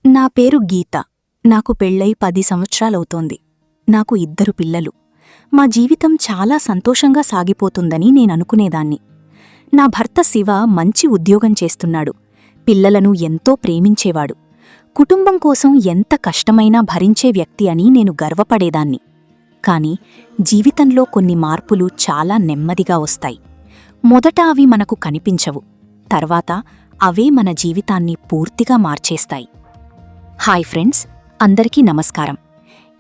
నా పేరు గీత. నాకు పెళ్ళై 10 సంవత్సరాలవుతోంది. నాకు 2 పిల్లలు. మా జీవితం చాలా సంతోషంగా సాగిపోతుందని నేననుకునేదాన్ని. నా భర్త శివ మంచి ఉద్యోగం చేస్తున్నాడు. పిల్లలను ఎంతో ప్రేమించేవాడు. కుటుంబం కోసం ఎంత కష్టమైనా భరించే వ్యక్తి అని నేను గర్వపడేదాన్ని. కాని జీవితంలో కొన్ని మార్పులు చాలా నెమ్మదిగా వస్తాయి. మొదట అవి మనకు కనిపించవు. తర్వాత అవే మన జీవితాన్ని పూర్తిగా మార్చేస్తాయి. హాయ్ ఫ్రెండ్స్, అందరికీ నమస్కారం.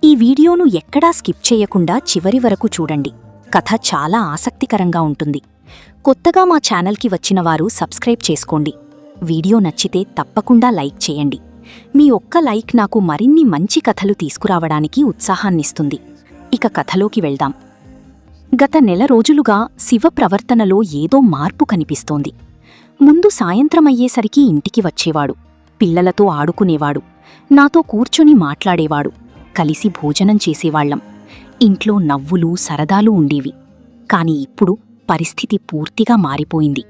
ఈ వీడియోను ఎక్కడా స్కిప్ చేయకుండా చివరి వరకు చూడండి. కథ చాలా ఆసక్తికరంగా ఉంటుంది. కొత్తగా మా ఛానల్కి వచ్చినవారు సబ్స్క్రైబ్ చేసుకోండి. వీడియో నచ్చితే తప్పకుండా లైక్ చేయండి. మీ ఒక్క లైక్ నాకు మరిన్ని మంచి కథలు తీసుకురావడానికి ఉత్సాహాన్నిస్తుంది. ఇక కథలోకి వెళ్దాం. గత నెల రోజులుగా శివ ప్రవర్తనలో ఏదో మార్పు కనిపిస్తోంది. ముందు సాయంత్రమయ్యేసరికి ఇంటికి వచ్చేవాడు. పిల్లలతో ఆడుకునేవాడు. నాతో కూర్చొని మాట్లాడేవాడు. కలిసి భోజనం చేసేవాళ్లం. ఇంట్లో నవ్వులు సరదాలు ఉండేవి. కాని ఇప్పుడు పరిస్థితి పూర్తిగా మారిపోయింది.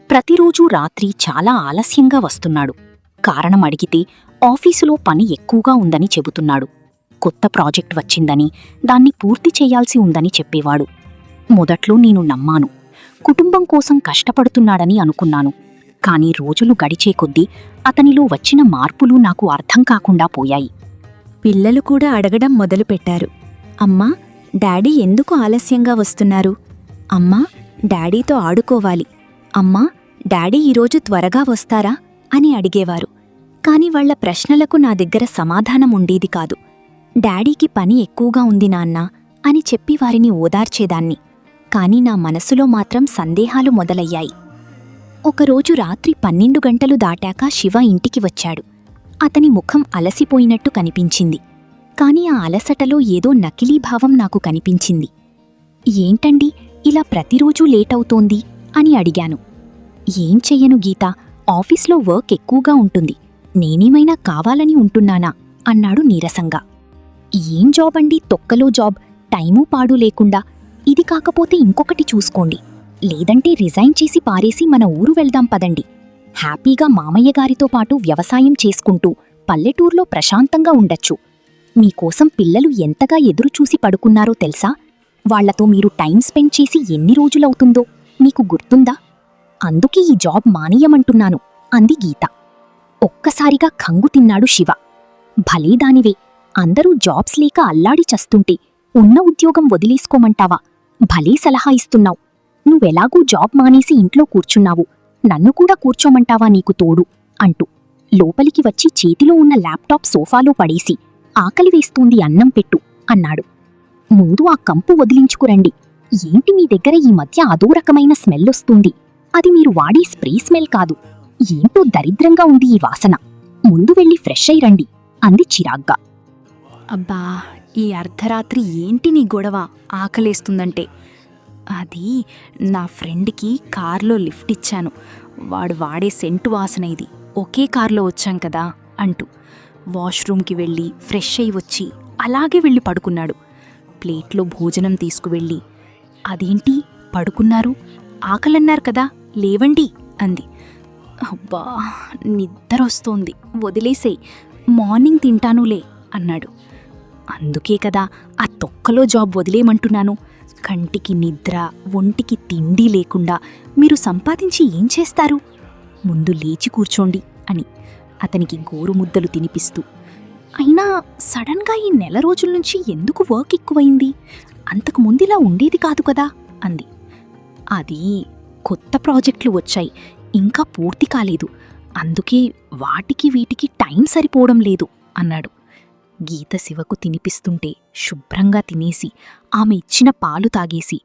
ప్రతిరోజూ రాత్రి చాలా ఆలస్యంగా వస్తున్నాడు. కారణం అడిగితే ఆఫీసులో పని ఎక్కువగా ఉందని చెబుతున్నాడు. కొత్త ప్రాజెక్ట్ వచ్చిందని, దాన్ని పూర్తి చేయాల్సి ఉందని చెప్పేవాడు. మొదట్లో నేను నమ్మాను. కుటుంబం కోసం కష్టపడుతున్నాడని అనుకున్నాను. కాని రోజులు గడిచే కొద్దీ అతనిలో వచ్చిన మార్పులు నాకు అర్థం కాకుండా పోయాయి. పిల్లలు కూడా అడగడం మొదలుపెట్టారు. అమ్మా, డాడీ ఎందుకు ఆలస్యంగా వస్తున్నారు? అమ్మా, డాడీతో ఆడుకోవాలి. అమ్మా, డాడీ ఈరోజు త్వరగా వస్తారా అని అడిగేవారు. కాని వాళ్ల ప్రశ్నలకు నా దగ్గర సమాధానం ఉండేది కాదు. డాడీకి పని ఎక్కువగా ఉంది నాన్నా అని చెప్పి వారిని ఓదార్చేదాన్ని. కాని నా మనసులో మాత్రం సందేహాలు మొదలయ్యాయి. ఒకరోజు రాత్రి 12 గంటలు దాటాక శివ ఇంటికి వచ్చాడు. అతని ముఖం అలసిపోయినట్టు కనిపించింది. కాని ఆ అలసటలో ఏదో నకిలీభావం నాకు కనిపించింది. ఏంటండి, ఇలా ప్రతిరోజూ లేటవుతోంది అని అడిగాను. ఏం చెయ్యను గీతా, ఆఫీస్లో వర్క్ ఎక్కువగా ఉంటుంది. నేనేమైనా కావాలని ఉంటున్నానా అన్నాడు నీరసంగా. ఏం జాబ్ అండి, తొక్కలో జాబ్, టైమూ పాడు లేకుండా. ఇది కాకపోతే ఇంకొకటి చూసుకోండి. లేదంటే రిజైన్ చేసి పారేసి మన ఊరు వెళ్దాం పదండి. హ్యాపీగా మామయ్య గారితో పాటు వ్యవసాయం చేసుకుంటూ పల్లెటూర్లో ప్రశాంతంగా ఉండొచ్చు. మీకోసం పిల్లలు ఎంతగా ఎదురుచూసి పడుకున్నారో తెలుసా? వాళ్లతో మీరు టైం స్పెండ్ చేసి ఎన్ని రోజులవుతుందో మీకు గుర్తుందా? అందుకే ఈ జాబ్ మానేయమంటున్నాను అంది గీత. ఒక్కసారిగా ఖంగు తిన్నాడు శివ. భలేదానివే, అందరూ జాబ్స్ లేక అల్లాడి చస్తుంటే ఉన్న ఉద్యోగం వదిలేసుకోమంటావా? భలే సలహా ఇస్తున్నావు. నువ్వెలాగూ జాబ్ మానేసి ఇంట్లో కూర్చున్నావు, నన్ను కూడా కూర్చోమంటావా నీకు తోడు అంటూ లోపలికి వచ్చి చేతిలో ఉన్న ల్యాప్టాప్ సోఫాలో పడేసి, ఆకలి వేస్తూంది, అన్నం పెట్టు అన్నాడు. ముందు ఆ కంపు వదిలించుకురండి. ఏంటి మీ దగ్గర ఈ మధ్య అదో రకమైన స్మెల్లొస్తుంది? అది మీరు వాడే స్ప్రే స్మెల్ కాదు. ఏంటో దరిద్రంగా ఉంది ఈ వాసన. ముందు వెళ్ళి ఫ్రెష్ అయి రండి అంది చిరాగ్గా. అబ్బా, ఈ అర్ధరాత్రి ఏంటి నీ గొడవ? ఆకలేస్తుందంటే. అది నా ఫ్రెండ్కి కార్లో లిఫ్ట్ ఇచ్చాను. వాడు వాడే సెంటు వాసన ఇది. ఒకే కార్లో వచ్చాం కదా అంటూ వాష్రూమ్కి వెళ్ళి ఫ్రెష్ అయి వచ్చి అలాగే వెళ్ళి పడుకున్నాడు. ప్లేట్లో భోజనం తీసుకువెళ్ళి, అదేంటి పడుకున్నారు? ఆకలన్నారు కదా, లేవండి అంది. అబ్బా, నిద్రొస్తోంది, వదిలేసేయ్, మార్నింగ్ తింటానులే అన్నాడు. అందుకే కదా ఆ తొక్కలో జాబ్ వదిలేయమంటున్నాను. కంటికి నిద్ర, ఒంటికి తిండి లేకుండా మీరు సంపాదించి ఏం చేస్తారు? ముందు లేచి కూర్చోండి అని అతనికి గోరుముద్దలు తినిపిస్తూ, అయినా సడన్గా ఈ నెల రోజుల నుంచి ఎందుకు వర్క్ ఎక్కువైంది? అంతకు ముందిలా ఉండేది కాదు కదా అంది. అది కొత్త ప్రాజెక్టులు వచ్చాయి, ఇంకా పూర్తి కాలేదు. అందుకే వాటికి వీటికి టైం సరిపోవడం లేదు అన్నాడు. గీత శివకు తినిపిస్తుంటే శుభ్రంగా తినేసి ఆమె ఇచ్చిన పాలు తాగేసి,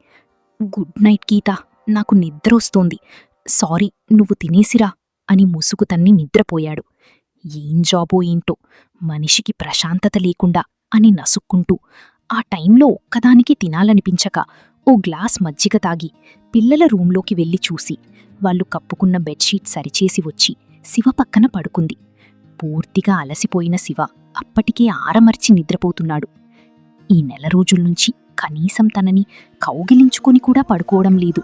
గుడ్ నైట్ గీత, నాకు నిద్రొస్తోంది, సారీ, నువ్వు తినేసిరా అని ముసుగు తన్ని నిద్రపోయాడు. ఏం జాబో ఏంటో, మనిషికి ప్రశాంతత లేకుండా అని నసుక్కుంటూ ఆ టైంలో ఒక్కదానికి తినాలనిపించక ఓ గ్లాస్ మజ్జిగ తాగి పిల్లల రూంలోకి వెళ్ళి చూసి వాళ్ళు కప్పుకున్న బెడ్షీట్ సరిచేసి వచ్చి శివ పక్కన పడుకుంది. పూర్తిగా అలసిపోయిన శివ అప్పటికే ఆరమర్చి నిద్రపోతున్నాడు. ఈ నెల రోజుల్నుంచి కనీసం తనని కౌగిలించుకొని కూడా పడుకోవడం లేదు.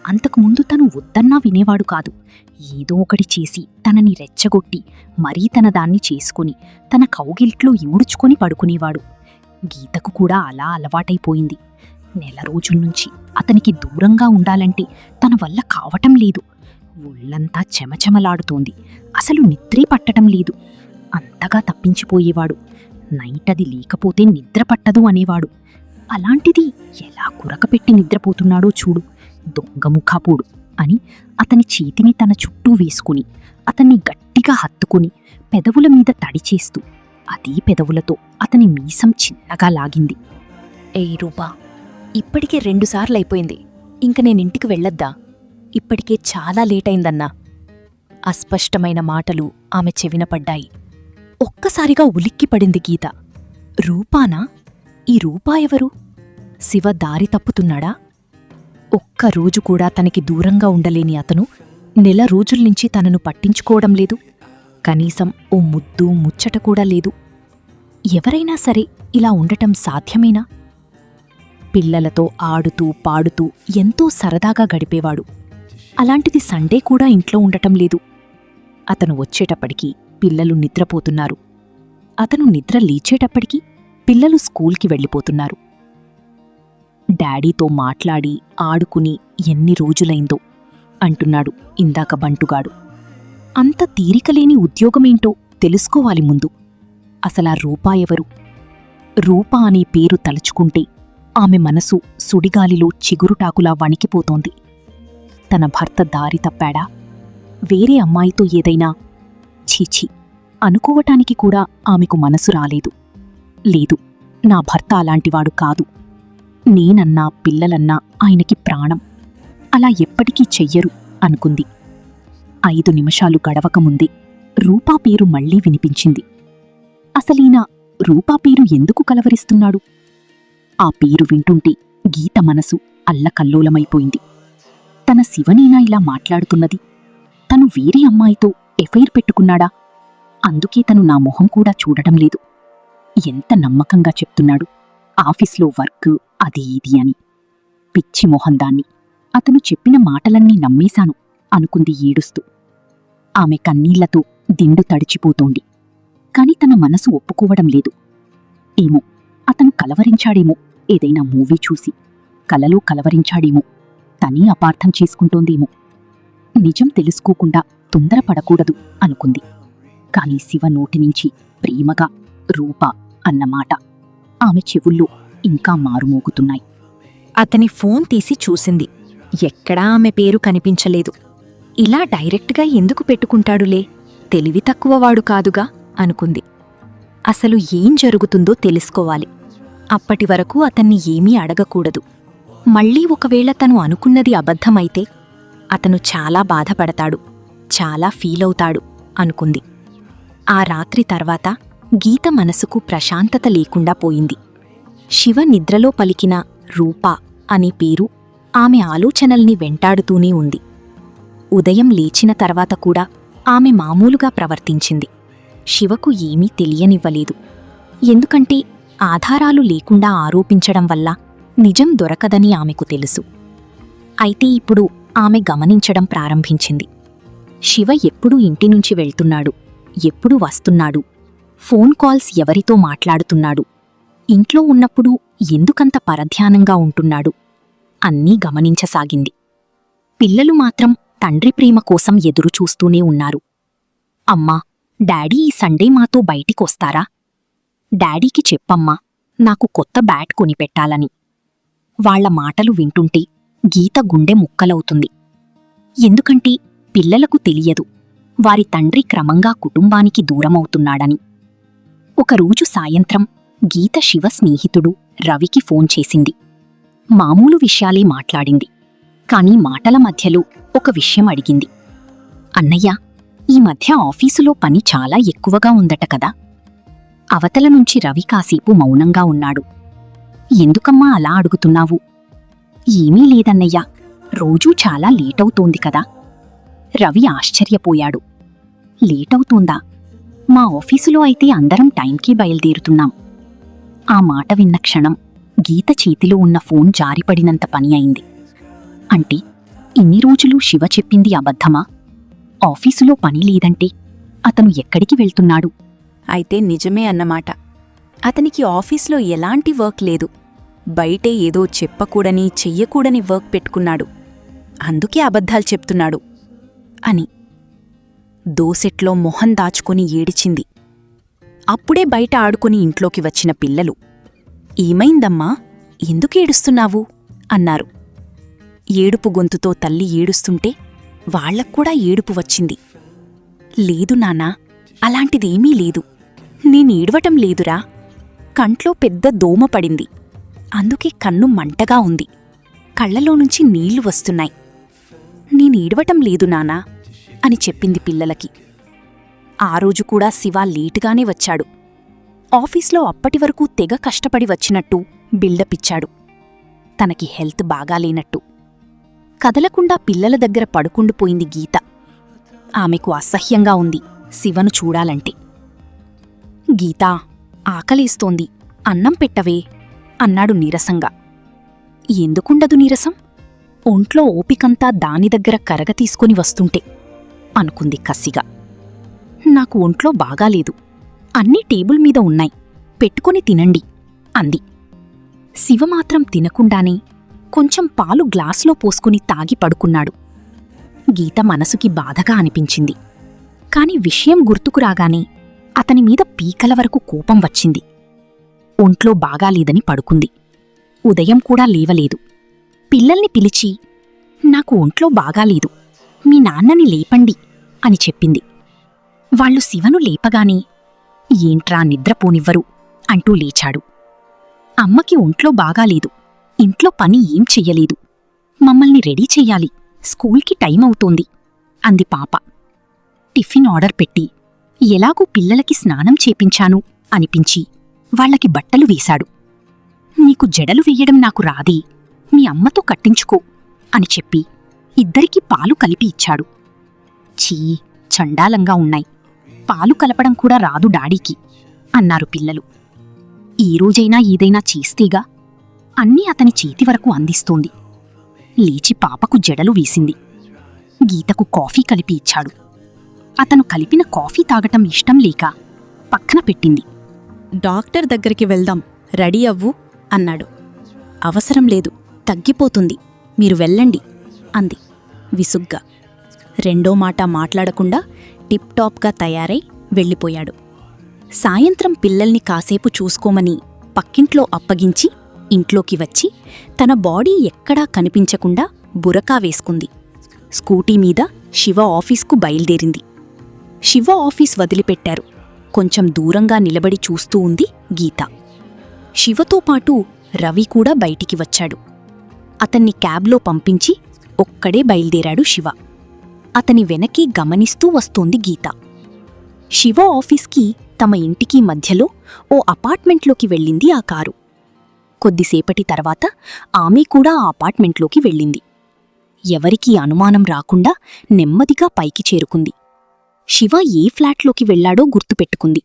అంతకుముందు తను వద్దన్నా వినేవాడు కాదు. ఏదో ఒకటి చేసి తనని రెచ్చగొట్టి మరీ తన దాన్ని చేసుకుని తన కౌగిట్లో ఇముడుచుకొని పడుకునేవాడు. గీతకు కూడా అలా అలవాటైపోయింది. నెల రోజుల్నుంచి అతనికి దూరంగా ఉండాలంటే తన వల్ల కావటం లేదు. ఒళ్ళంతా చెమచెమలాడుతోంది. అసలు నిద్రే పట్టడం లేదు. అంతగా తప్పించిపోయేవాడు. నైటది లేకపోతే నిద్ర పట్టదు అనేవాడు. అలాంటిది ఎలా కురకపెట్టి నిద్రపోతున్నాడో చూడు, దొంగముఖాపోడు అని అతని చేతిని తన చుట్టూ వేసుకుని అతన్ని గట్టిగా హత్తుకుని పెదవుల మీద తడిచేస్తూ అదే పెదవులతో అతని మీసం చిన్నగా లాగింది. ఏయ్ రూపా, ఇప్పటికే 2 సార్లయిపోయింది. ఇంక నేనింటికి వెళ్ళొద్దా? ఇప్పటికే చాలా లేటైందన్నా. అస్పష్టమైన మాటలు ఆమె చెవిన పడ్డాయి. ఒక్కసారిగా ఉలిక్కిపడింది గీత. రూపానా? ఈ రూపా ఎవరు? శివ దారి తప్పుతున్నాడా? ఒక్కరోజు కూడా తనకి దూరంగా ఉండలేని అతను నెల రోజుల్నించి తనను పట్టించుకోవడం లేదు. కనీసం ఓ ముద్దు ముచ్చట కూడా లేదు. ఎవరైనా సరే ఇలా ఉండటం సాధ్యమేనా? పిల్లలతో ఆడుతూ పాడుతూ ఎంతో సరదాగా గడిపేవాడు. అలాంటిది సండే కూడా ఇంట్లో ఉండటం లేదు. అతను వచ్చేటప్పటికి పిల్లలు నిద్రపోతున్నారు. అతను నిద్ర లేచేటప్పటికి పిల్లలు స్కూల్కి వెళ్ళిపోతున్నారు. డాడీతో మాట్లాడి ఆడుకుని ఎన్ని రోజులైందో అంటున్నాడు ఇందాక బంటుగాడు. అంత తీరికలేని ఉద్యోగమేంటో తెలుసుకోవాలి ముందు. అసలా రూపా ఎవరు? రూపా అనే పేరు తలుచుకుంటే ఆమె మనసు సుడిగాలిలో చిగురుటాకులా వణికిపోతోంది. తన భర్త దారి తప్పాడా? వేరే అమ్మాయితో ఏదైనా? ఛీఛీ, అనుకోవటానికి కూడా ఆమెకు మనసు రాలేదు. లేదు, నా భర్త అలాంటివాడు కాదు. నేనన్నా పిల్లలన్నా ఆయనకి ప్రాణం. అలా ఎప్పటికీ చెయ్యరు అనుకుంది. 5 నిమిషాలు గడవకముందే రూపా పేరు మళ్లీ వినిపించింది. అసలీన రూపా పేరు ఎందుకు కలవరిస్తున్నాడు? ఆ పేరు వింటుంటే గీత మనసు అల్లకల్లోలమైపోయింది. తన శివనేనా ఇలా మాట్లాడుతున్నది? తను వేరే అమ్మాయితో ఎఫైర్ పెట్టుకున్నాడా? అందుకే తను నా మొహం కూడా చూడటం లేదు. ఎంత నమ్మకంగా చెప్తున్నాడు, ఆఫీస్లో వర్క్ అది ఇది అని. పిచ్చి మొహం దాన్ని. అతను చెప్పిన మాటలన్నీ నమ్మేశాను అనుకుంది ఏడుస్తూ. ఆమె కన్నీళ్లతో దిండు తడిచిపోతోంది. కాని తన మనసు ఒప్పుకోవడం లేదు. ఏమో, అతను కలవరించాడేమో, ఏదైనా మూవీ చూసి కలలో కలవరించాడేమో, తనే అపార్థం చేసుకుంటోందేమో. నిజం తెలుసుకోకుండా తొందరపడకూడదు అనుకుంది. కాని శివ నోటినుంచి ప్రేమగా రూపా అన్నమాట ఆమె చెవుల్లో ఇంకా మారుమోగుతున్నాయి. అతని ఫోన్ తీసి చూసింది. ఎక్కడా ఆమె పేరు కనిపించలేదు. ఇలా డైరెక్ట్గా ఎందుకు పెట్టుకుంటాడులే, తెలివి తక్కువవాడు కాదుగా అనుకుంది. అసలు ఏం జరుగుతుందో తెలుసుకోవాలి. అప్పటి వరకు అతన్ని ఏమీ అడగకూడదు. మళ్ళీ ఒకవేళ తను అనుకున్నది అబద్ధమైతే అతను చాలా బాధపడతాడు, చాలా ఫీలవుతాడు అనుకుంది. ఆ రాత్రి తర్వాత గీత మనసుకు ప్రశాంతత లేకుండా పోయింది. శివ నిద్రలో పలికిన రూపా అనే పేరు ఆమె ఆలోచనల్ని వెంటాడుతూనే ఉంది. ఉదయం లేచిన తర్వాత కూడా ఆమె మామూలుగా ప్రవర్తించింది. శివకు ఏమీ తెలియనివ్వలేదు. ఎందుకంటే ఆధారాలు లేకుండా ఆరోపించడం వల్ల నిజం దొరకదని ఆమెకు తెలుసు. అయితే ఇప్పుడు ఆమె గమనించడం ప్రారంభించింది. శివ ఎప్పుడు ఇంటినుంచి వెళ్తున్నాడు, ఎప్పుడు వస్తున్నాడు, ఫోన్ కాల్స్ ఎవరితో మాట్లాడుతున్నాడు, ఇంట్లో ఉన్నప్పుడు ఎందుకంత పరధ్యానంగా ఉంటున్నాడు అన్నీ గమనించసాగింది. పిల్లలు మాత్రం తండ్రి ప్రేమ కోసం ఎదురుచూస్తూనే ఉన్నారు. అమ్మా, డాడీ ఈ సండే మాతో బయటికొస్తారా? డాడీకి చెప్పమ్మా, నాకు కొత్త బ్యాట్ కొనిపెట్టాలని. వాళ్ల మాటలు వింటుంటే గీత గుండె ముక్కలవుతుంది. ఎందుకంటే పిల్లలకు తెలియదు వారి తండ్రి క్రమంగా కుటుంబానికి దూరమవుతున్నాడని. ఒకరోజు సాయంత్రం గీత శివ స్నేహితుడు రవికి ఫోన్ చేసింది. మామూలు విషయాలే మాట్లాడింది. కాని మాటల మధ్యలో ఒక విషయం అడిగింది. అన్నయ్య, ఈ మధ్య ఆఫీసులో పని చాలా ఎక్కువగా ఉందట కదా? అవతల నుంచి రవి కాసేపు మౌనంగా ఉన్నాడు. ఎందుకమ్మా అలా అడుగుతున్నావు? ఏమీ లేదన్నయ్యా, రోజూ చాలా లేటవుతోంది కదా. రవి ఆశ్చర్యపోయాడు. లేటవుతోందా? మా ఆఫీసులో అయితే అందరం టైంకి బయలుదేరుతున్నాం. ఆ మాట విన్న క్షణం గీత చేతిలో ఉన్న ఫోన్ జారిపడినంత పని అయింది. అంటే ఇన్ని రోజులు శివ చెప్పింది అబద్ధమా? ఆఫీసులో పని లేదంటే అతను ఎక్కడికి వెళ్తున్నాడు? అయితే నిజమే అన్నమాట. అతనికి ఆఫీస్లో ఎలాంటి వర్క్ లేదు. బయటే ఏదో చెప్పకూడని చెయ్యకూడని వర్క్ పెట్టుకున్నాడు. అందుకే అబద్ధాలు చెప్తున్నాడు అని దోసెట్లో మొహం దాచుకొని ఏడిచింది. అప్పుడే బయట ఆడుకొని ఇంట్లోకి వచ్చిన పిల్లలు, ఏమైందమ్మా, ఎందుకేడుస్తున్నావు అన్నారు. ఏడుపు గొంతుతో తల్లి ఏడుస్తుంటే వాళ్లక్కూడా ఏడుపు వచ్చింది. లేదు నాన్నా, అలాంటిదేమీ లేదు. నేనేడవటం లేదురా. కంట్లో పెద్ద దోమ పడింది. అందుకే కన్ను మంటగా ఉంది. కళ్లలోనుంచి నీళ్లు వస్తున్నాయి. నేనేడవటం లేదు నాన్నా అని చెప్పింది పిల్లలకి. ఆ రోజు కూడా శివ లేటుగానే వచ్చాడు. ఆఫీస్లో అప్పటివరకు తెగ కష్టపడి వచ్చినట్టు బిల్డపిచ్చాడు. తనకి హెల్త్ బాగాలేనట్టు. కదలకుండా పిల్లల దగ్గర పడుకుండిపోయింది గీత. ఆమెకు అసహ్యంగా ఉంది శివను చూడాలంటే. గీతా, ఆకలేస్తోంది, అన్నం పెట్టవే అన్నాడు నీరసంగా. ఎందుకుండదు నీరసం? ఒంట్లో ఓపికంతా దాని దగ్గర కరగ తీసుకుని వస్తుంటే అనుకుంది కసిగా. నాకు ఒంట్లో బాగాలేదు. అన్నీ టేబుల్ మీద ఉన్నాయి, పెట్టుకొని తినండి అంది. శివమాత్రం తినకుండానే కొంచెం పాలు గ్లాసులో పోసుకుని తాగి పడుకున్నాడు. గీత మనసుకి బాధగా అనిపించింది. కాని విషయం గుర్తుకురాగానే అతనిమీద పీకల వరకు కోపం వచ్చింది. ఒంట్లో బాగాలేదని పడుకుంది. ఉదయం కూడా లేవలేదు. పిల్లల్ని పిలిచి, నాకు ఒంట్లో బాగాలేదు, మీ నాన్నని లేపండి అని చెప్పింది. వాళ్ళు శివను లేపగానే, ఏంట్రా నిద్రపోనివ్వరు అంటూ లేచాడు. అమ్మకి ఒంట్లో బాగాలేదు, ఇంట్లో పని ఏం చెయ్యలేదు, మమ్మల్ని రెడీ చెయ్యాలి, స్కూల్కి టైం అవుతోంది అంది పాప. టిఫిన్ ఆర్డర్ పెట్టి ఎలాగూ పిల్లలకి స్నానం చేపించాను అనిపించి వాళ్లకి బట్టలు వేశాడు. నీకు జడలు వెయ్యడం నాకు రాదే, మీ అమ్మతో కట్టించుకో అని చెప్పి ఇద్దరికీ పాలు కలిపి ఇచ్చాడు. ఛీ, చండాలంగా ఉన్నాయి, పాలు కలపడం కూడా రాదు డాడీకి అన్నారు పిల్లలు. ఈ రోజైనా ఏదైనా చేస్తేగా. అన్నీ అతని చేతి వరకు అందిస్తోంది. లేచి పాపకు జడలు వేసింది. గీతకు కాఫీ కలిపి ఇచ్చాడు. అతను కలిపిన కాఫీ తాగటం ఇష్టం లేక పక్కన పెట్టింది. డాక్టర్ దగ్గరికి వెళ్దాం, రెడీ అవ్వు అన్నాడు. అవసరం లేదు, తగ్గిపోతుంది, మీరు వెళ్ళండి అంది విసుగ్గా. రెండో మాట మాట్లాడకుండా టిప్ టాప్గా తయారై వెళ్ళిపోయాడు. సాయంత్రం పిల్లల్ని కాసేపు చూసుకోమని పక్కింట్లో అప్పగించి ఇంట్లోకి వచ్చి తన బాడీ ఎక్కడా కనిపించకుండా బురకా వేసుకుంది. స్కూటీ మీద శివ ఆఫీస్కు బయల్దేరింది. శివ ఆఫీస్ వదిలిపెట్టారు. కొంచెం దూరంగా నిలబడి చూస్తూ ఉంది గీత. శివతో పాటు రవి కూడా బయటికి వచ్చాడు. అతన్ని క్యాబ్లో పంపించి ఒక్కడే బయల్దేరాడు శివ. అతని వెనకే గమనిస్తూ వస్తోంది గీత. శివ ఆఫీస్కి తమ ఇంటికి మధ్యలో ఓ అపార్ట్మెంట్లోకి వెళ్ళింది ఆ కారు. కొద్దిసేపటి తర్వాత ఆమె కూడా ఆ అపార్ట్మెంట్లోకి వెళ్ళింది. ఎవరికీ అనుమానం రాకుండా నెమ్మదిగా పైకి చేరుకుంది. శివ ఏ ఫ్లాట్లోకి వెళ్లాడో గుర్తుపెట్టుకుంది.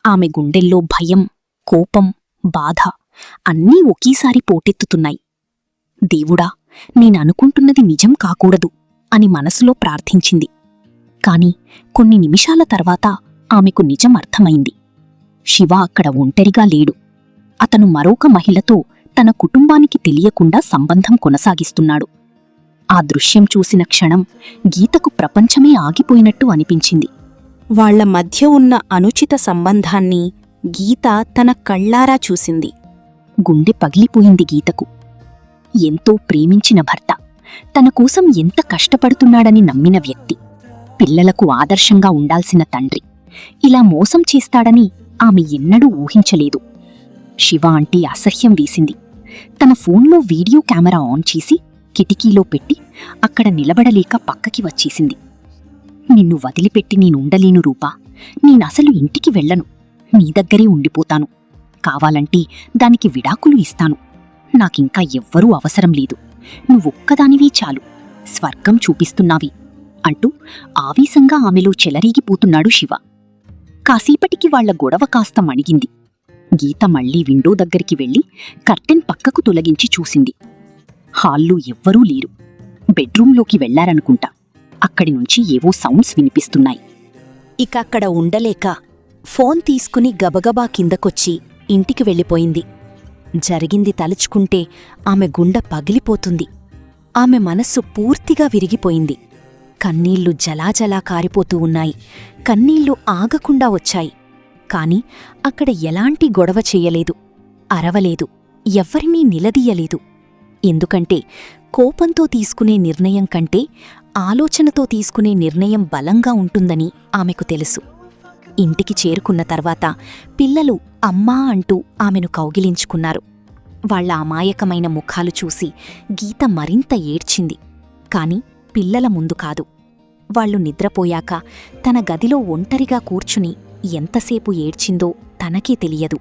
ఆమె గుండెల్లో భయం, కోపం, బాధ అన్నీ ఒకేసారి పోటెత్తుతున్నాయి. దేవుడా, నేననుకుంటున్నది నిజం కాకూడదు అని మనసులో ప్రార్థించింది. కాని కొన్ని నిమిషాల తర్వాత ఆమెకు నిజం అర్థమైంది. శివ అక్కడ ఒంటరిగా లేడు. అతను మరొక మహిళతో తన కుటుంబానికి తెలియకుండా సంబంధం కొనసాగిస్తున్నాడు. ఆ దృశ్యం చూసిన క్షణం గీతకు ప్రపంచమే ఆగిపోయినట్టు అనిపించింది. వాళ్ల మధ్య ఉన్న అనుచిత సంబంధాన్ని గీత తన కళ్ళారా చూసింది. గుండె పగిలిపోయింది గీతకు. ఎంతో ప్రేమించిన భర్త, తన కోసం ఎంత కష్టపడుతున్నాడని నమ్మిన వ్యక్తి, పిల్లలకు ఆదర్శంగా ఉండాల్సిన తండ్రి ఇలా మోసం చేస్తాడని ఆమె ఎన్నడూ ఊహించలేదు. శివ అంటే అసహ్యం వేసింది. తన ఫోన్లో వీడియో కెమెరా ఆన్ చేసి కిటికీలో పెట్టి అక్కడ నిలబడలేక పక్కకి వచ్చేసింది. నిన్ను వదిలిపెట్టి నేనుండలేను రూపా, నేనసలు ఇంటికి వెళ్ళను, నీ దగ్గరే ఉండిపోతాను. కావాలంటే దానికి విడాకులు ఇస్తాను. నాకింకా ఎవ్వరూ అవసరం లేదు, నువ్వొక్కదానివే చాలు, స్వర్గం చూపిస్తున్నావి అంటూ ఆవేశంగా ఆమెలో చెలరేగిపోతున్నాడు శివ. కాసేపటికి వాళ్ల గొడవ కాస్త మణిగింది. గీత మళ్లీ విండో దగ్గరికి వెళ్లి కర్టెన్ పక్కకు తొలగించి చూసింది. హాల్లో ఎవ్వరూ లేరు. బెడ్రూంలోకి వెళ్లారనుకుంటా. అక్కడి నుంచి ఏవో సౌండ్స్ వినిపిస్తున్నాయి. ఇక అక్కడ ఉండలేక ఫోన్ తీసుకుని గబగబా కిందకొచ్చి ఇంటికి వెళ్ళిపోయింది. జరిగింది తలుచుకుంటే ఆమె గుండె పగిలిపోతుంది. ఆమె మనస్సు పూర్తిగా విరిగిపోయింది. కన్నీళ్లు జలాజలా కారిపోతూ ఉన్నాయి. కన్నీళ్లు ఆగకుండా వచ్చాయి. కాని అక్కడ ఎలాంటి గొడవ చెయ్యలేదు, అరవలేదు, ఎవ్వరినీ నిలదీయలేదు. ఎందుకంటే కోపంతో తీసుకునే నిర్ణయం కంటే ఆలోచనతో తీసుకునే నిర్ణయం బలంగా ఉంటుందని ఆమెకు తెలుసు. ఇంటికి చేరుకున్న తర్వాత పిల్లలు అమ్మా అంటూ ఆమెను కౌగిలించుకున్నారు. వాళ్ల అమాయకమైన ముఖాలు చూసి గీత మరింత ఏడ్చింది. కాని పిల్లల ముందు కాదు. వాళ్లు నిద్రపోయాక తన గదిలో ఒంటరిగా కూర్చుని ఎంతసేపు ఏడ్చిందో తనకే తెలియదు.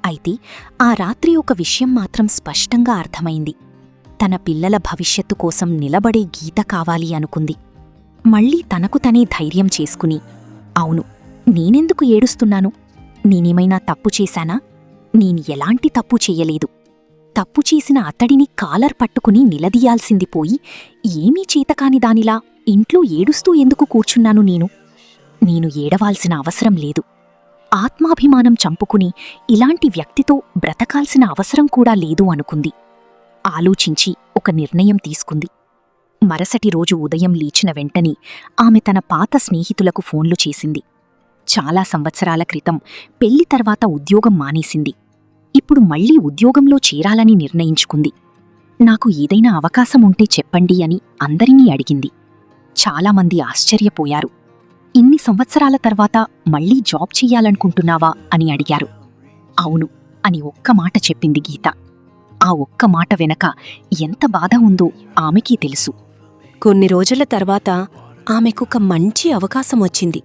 అయితే ఆ రాత్రి ఒక విషయం మాత్రం స్పష్టంగా అర్థమైంది. తన పిల్లల భవిష్యత్తు కోసం నిలబడే గీత కావాలి అనుకుంది. మళ్లీ తనకు తనే ధైర్యం చేసుకుని, అవును, నేనెందుకు ఏడుస్తున్నాను? నేనేమైనా తప్పు చేశానా? నేను ఎలాంటి తప్పు చెయ్యలేదు. తప్పు చేసిన అతడిని కాలర్ పట్టుకుని నిలదీయాల్సింది పోయి ఏమీ చేతకాని దానిలా ఇంట్లో ఏడుస్తూ ఎందుకు కూర్చున్నాను నేను ఏడవాల్సిన అవసరం లేదు. ఆత్మాభిమానం చంపుకుని ఇలాంటి వ్యక్తితో బ్రతకాల్సిన అవసరం కూడా లేదు అనుకుంది. ఆలోచించి ఒక నిర్ణయం తీసుకుంది. మరుసటి రోజు ఉదయం లేచిన వెంటనే ఆమె తన పాత స్నేహితులకు ఫోన్లు చేసింది. చాలా సంవత్సరాల క్రితం పెళ్లి తర్వాత ఉద్యోగం మానేసింది. ఇప్పుడు మళ్లీ ఉద్యోగంలో చేరాలని నిర్ణయించుకుంది. నాకు ఏదైనా అవకాశముంటే చెప్పండి అని అందరినీ అడిగింది. చాలామంది ఆశ్చర్యపోయారు. ఇన్ని సంవత్సరాల తర్వాత మళ్లీ జాబ్ చెయ్యాలనుకుంటున్నావా అని అడిగారు. అవును అని ఒక్క మాట చెప్పింది గీత. ఆ ఒక్క మాట వెనక ఎంత బాధ ఉందో ఆమెకీ తెలుసు. కొన్ని రోజుల తర్వాత ఆమెకొక మంచి అవకాశం వచ్చింది.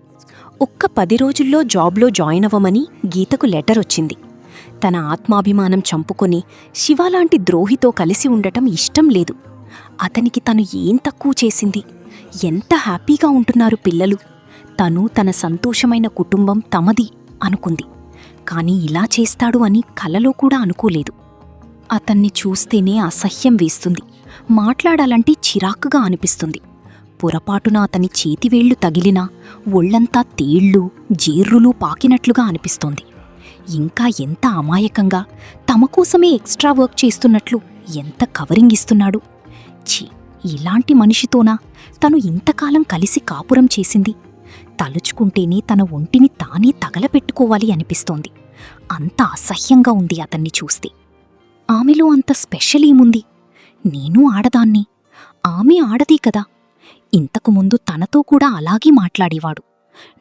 ఒక్క 10 రోజుల్లో జాబ్లో జాయిన్ అవ్వమని గీతకు లెటరొచ్చింది. తన ఆత్మాభిమానం చంపుకొని శివలాంటి ద్రోహితో కలిసి ఉండటం ఇష్టం లేదు. అతనికి తను ఏం తక్కువ చేసింది? ఎంత హ్యాపీగా ఉంటున్నారు పిల్లలు. తను తన సంతోషమైన కుటుంబం తమది అనుకుంది. కాని ఇలా చేస్తాడు అని కలలో కూడా అనుకోలేదు. అతన్ని చూస్తేనే అసహ్యం వేస్తుంది. మాట్లాడాలంటే చిరాకుగా అనిపిస్తుంది. పొరపాటున అతని చేతివేళ్లు తగిలినా ఒళ్లంతా తేళ్లు జీర్రులు పాకినట్లుగా అనిపిస్తోంది. ఇంకా ఎంత అమాయకంగా తమ కోసమే ఎక్స్ట్రా వర్క్ చేస్తున్నట్లు ఎంత కవరింగ్ ఇస్తున్నాడు. ఛీ, ఇలాంటి మనిషితోనా తను ఇంతకాలం కలిసి కాపురం చేసింది? తలుచుకుంటేనే తన ఒంటిని తానే తగలపెట్టుకోవాలి అనిపిస్తోంది. అంత అసహ్యంగా ఉంది అతన్ని చూస్తే. ఆమెలో అంత స్పెషల్ ఏముంది? నేను ఆడదాన్ని, ఆమె ఆడదే కదా. ఇంతకుముందు తనతో కూడా అలాగే మాట్లాడేవాడు.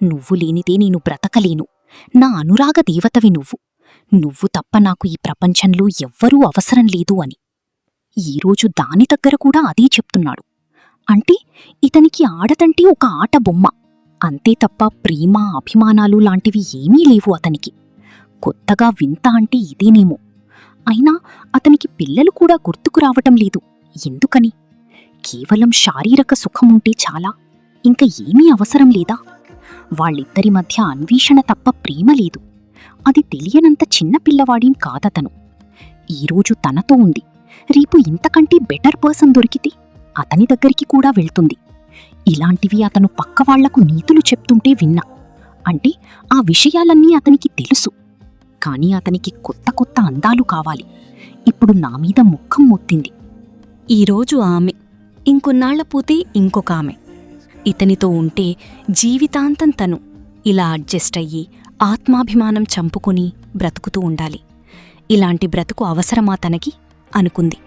నువ్వు లేనిదే నేను బ్రతకలేను, నా అనురాగ దేవతవి నువ్వు తప్ప నాకు ఈ ప్రపంచంలో ఎవ్వరూ అవసరం లేదు అని. ఈరోజు దాని దగ్గర కూడా అదే చెప్తున్నాడు. అంటే ఇతనికి ఆడదంటే ఒక ఆట బొమ్మ, అంతే తప్ప ప్రేమ అభిమానాలు లాంటివి ఏమీ లేవు అతనికి. కొత్తగా వింత అంటే ఇదేనేమో. అయినా అతనికి పిల్లలు కూడా గుర్తుకు రావటం లేదు. ఎందుకని? కేవలం శారీరక సుఖముంటే చాలా, ఇంక ఏమీ అవసరం లేదా? వాళ్ళిద్దరి మధ్య అన్వేషణ తప్ప ప్రేమ లేదు. అది తెలియనంత చిన్నపిల్లవాడేం కాదతను. ఈరోజు తనతో ఉంది, రేపు ఇంతకంటే బెటర్ పర్సన్ దొరికితే అతని దగ్గరికి కూడా వెళ్తుంది. ఇలాంటివి అతను పక్కవాళ్లకు నీతులు చెప్తుంటే విన్నా. అంటే ఆ విషయాలన్నీ అతనికి తెలుసు. కాని అతనికి కొత్త కొత్త అందాలు కావాలి. ఇప్పుడు నామీద ముఖం మొత్తింది. ఈరోజు ఆమె, ఇంకొన్నాళ్లపోతే ఇంకొక ఆమె. ఇతనితో ఉంటే జీవితాంతం తను ఇలా అడ్జస్ట్ అయ్యి ఆత్మాభిమానం చంపుకొని బ్రతుకుతూ ఉండాలి. ఇలాంటి బ్రతుకు అవసరమా తనకి అనుకుంది.